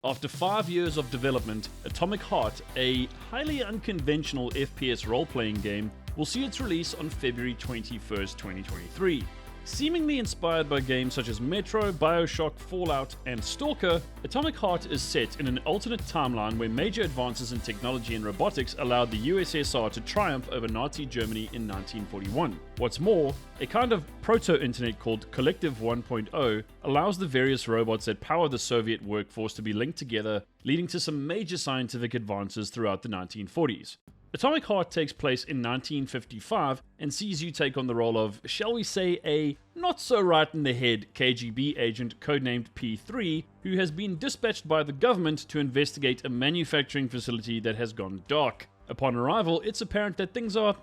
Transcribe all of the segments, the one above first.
After 5 years of development, Atomic Heart, a highly unconventional FPS role-playing game, will see its release on February 21st, 2023. Seemingly inspired by games such as Metro, BioShock, Fallout, and Stalker, Atomic Heart is set in an alternate timeline where major advances in technology and robotics allowed the USSR to triumph over Nazi Germany in 1941. What's more, a kind of proto-internet called Collective 1.0 allows the various robots that power the Soviet workforce to be linked together, leading to some major scientific advances throughout the 1940s. Atomic Heart takes place in 1955 and sees you take on the role of, shall we say, a not-so-right-in-the-head KGB agent codenamed P3, who has been dispatched by the government to investigate a manufacturing facility that has gone dark. Upon arrival, it's apparent that things are,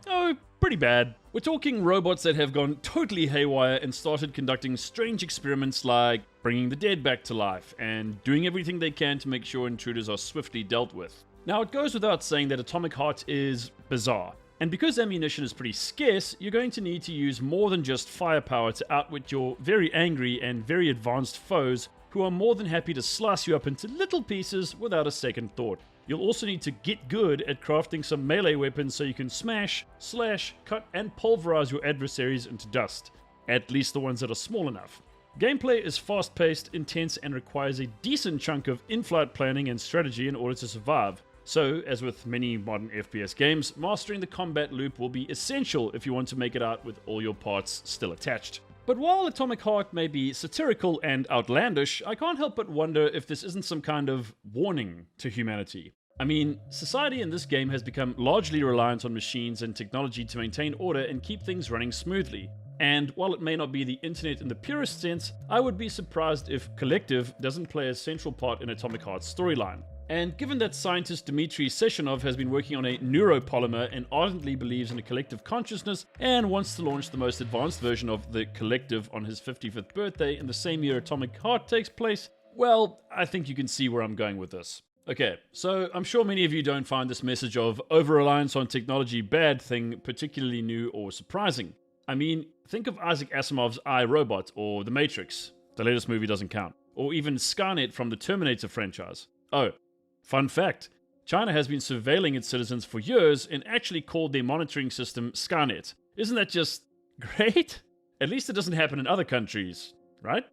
pretty bad. We're talking robots that have gone totally haywire and started conducting strange experiments like bringing the dead back to life and doing everything they can to make sure intruders are swiftly dealt with. Now, it goes without saying that Atomic Heart is bizarre, and because ammunition is pretty scarce, you're going to need to use more than just firepower to outwit your very angry and very advanced foes who are more than happy to slice you up into little pieces without a second thought. You'll also need to get good at crafting some melee weapons so you can smash, slash, cut, and pulverize your adversaries into dust, at least the ones that are small enough. Gameplay is fast-paced, intense, and requires a decent chunk of in-flight planning and strategy in order to survive. So, as with many modern FPS games, mastering the combat loop will be essential if you want to make it out with all your parts still attached. But while Atomic Heart may be satirical and outlandish, I can't help but wonder if this isn't some kind of warning to humanity. I mean, society in this game has become largely reliant on machines and technology to maintain order and keep things running smoothly. And while it may not be the internet in the purest sense, I would be surprised if Collective doesn't play a central part in Atomic Heart's storyline. And given that scientist Dmitry Sechenov has been working on a neuropolymer and ardently believes in a collective consciousness and wants to launch the most advanced version of the Collective on his 55th birthday in the same year Atomic Heart takes place, well, I think you can see where I'm going with this. Okay, so I'm sure many of you don't find this message of over-reliance on technology bad thing particularly new or surprising. I mean, think of Isaac Asimov's I, Robot, or The Matrix. The latest movie doesn't count. Or even Skynet from the Terminator franchise. Oh, fun fact, China has been surveilling its citizens for years and actually called their monitoring system Skynet. Isn't that just great? At least it doesn't happen in other countries, right?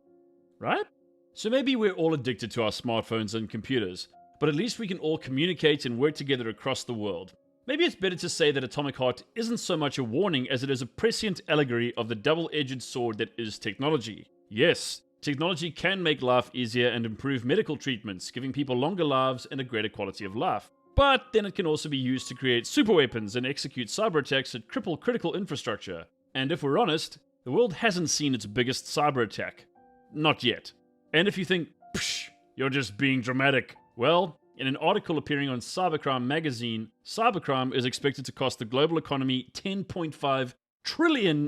Right? So maybe we're all addicted to our smartphones and computers, but at least we can all communicate and work together across the world. Maybe it's better to say that Atomic Heart isn't so much a warning as it is a prescient allegory of the double-edged sword that is technology. Yes, technology can make life easier and improve medical treatments, giving people longer lives and a greater quality of life. But then it can also be used to create superweapons and execute cyber attacks that cripple critical infrastructure. And if we're honest, the world hasn't seen its biggest cyber attack. Not yet. And if you think, psh, you're just being dramatic, well, in an article appearing on Cybercrime magazine, cybercrime is expected to cost the global economy $10.5 trillion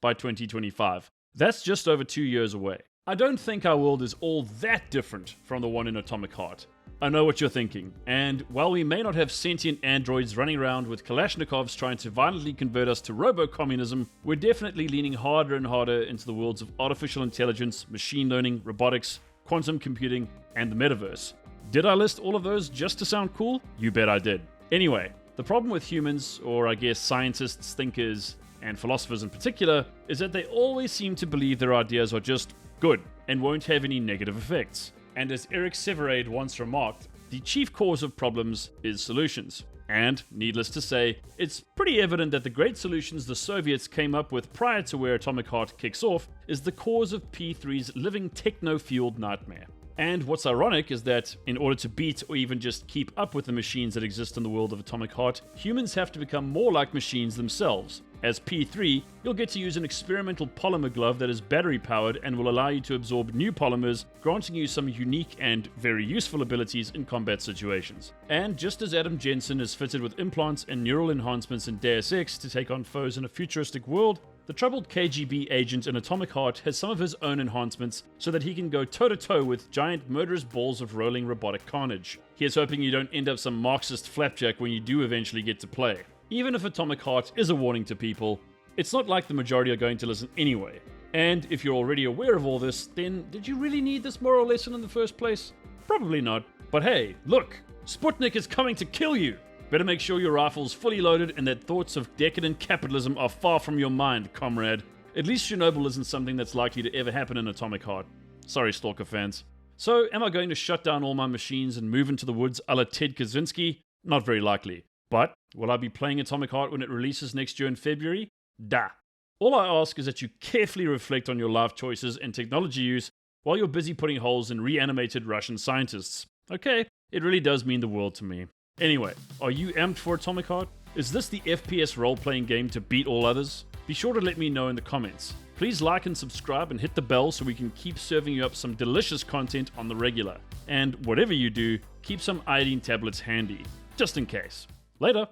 by 2025. That's just over 2 years away. I don't think our world is all that different from the one in Atomic Heart. I know what you're thinking, and while we may not have sentient androids running around with Kalashnikovs trying to violently convert us to robo-communism, we're definitely leaning harder and harder into the worlds of artificial intelligence, machine learning, robotics, quantum computing, and the metaverse. Did I list all of those just to sound cool? You bet I did. Anyway, the problem with humans, or I guess scientists, thinkers, and philosophers in particular, is that they always seem to believe their ideas are just good and won't have any negative effects. And as Eric Severade once remarked, the chief cause of problems is solutions. And, needless to say, it's pretty evident that the great solutions the Soviets came up with prior to where Atomic Heart kicks off is the cause of P3's living techno-fueled nightmare. And what's ironic is that, in order to beat or even just keep up with the machines that exist in the world of Atomic Heart, humans have to become more like machines themselves. As P3, you'll get to use an experimental polymer glove that is battery-powered and will allow you to absorb new polymers, granting you some unique and very useful abilities in combat situations. And just as Adam Jensen is fitted with implants and neural enhancements in Deus Ex to take on foes in a futuristic world, the troubled KGB agent in Atomic Heart has some of his own enhancements so that he can go toe-to-toe with giant murderous balls of rolling robotic carnage. Here's hoping you don't end up some Marxist flapjack when you do eventually get to play. Even if Atomic Heart is a warning to people, it's not like the majority are going to listen anyway. And if you're already aware of all this, then did you really need this moral lesson in the first place? Probably not. But hey, look! Sputnik is coming to kill you! Better make sure your rifle's fully loaded and that thoughts of decadent capitalism are far from your mind, comrade. At least Chernobyl isn't something that's likely to ever happen in Atomic Heart. Sorry, Stalker fans. So, am I going to shut down all my machines and move into the woods a la Ted Kaczynski? Not very likely. But, will I be playing Atomic Heart when it releases next year in February? Da. All I ask is that you carefully reflect on your life choices and technology use while you're busy putting holes in reanimated Russian scientists. Okay, it really does mean the world to me. Anyway, are you amped for Atomic Heart? Is this the FPS role-playing game to beat all others? Be sure to let me know in the comments. Please like and subscribe and hit the bell so we can keep serving you up some delicious content on the regular. And whatever you do, keep some iodine tablets handy, just in case. Later!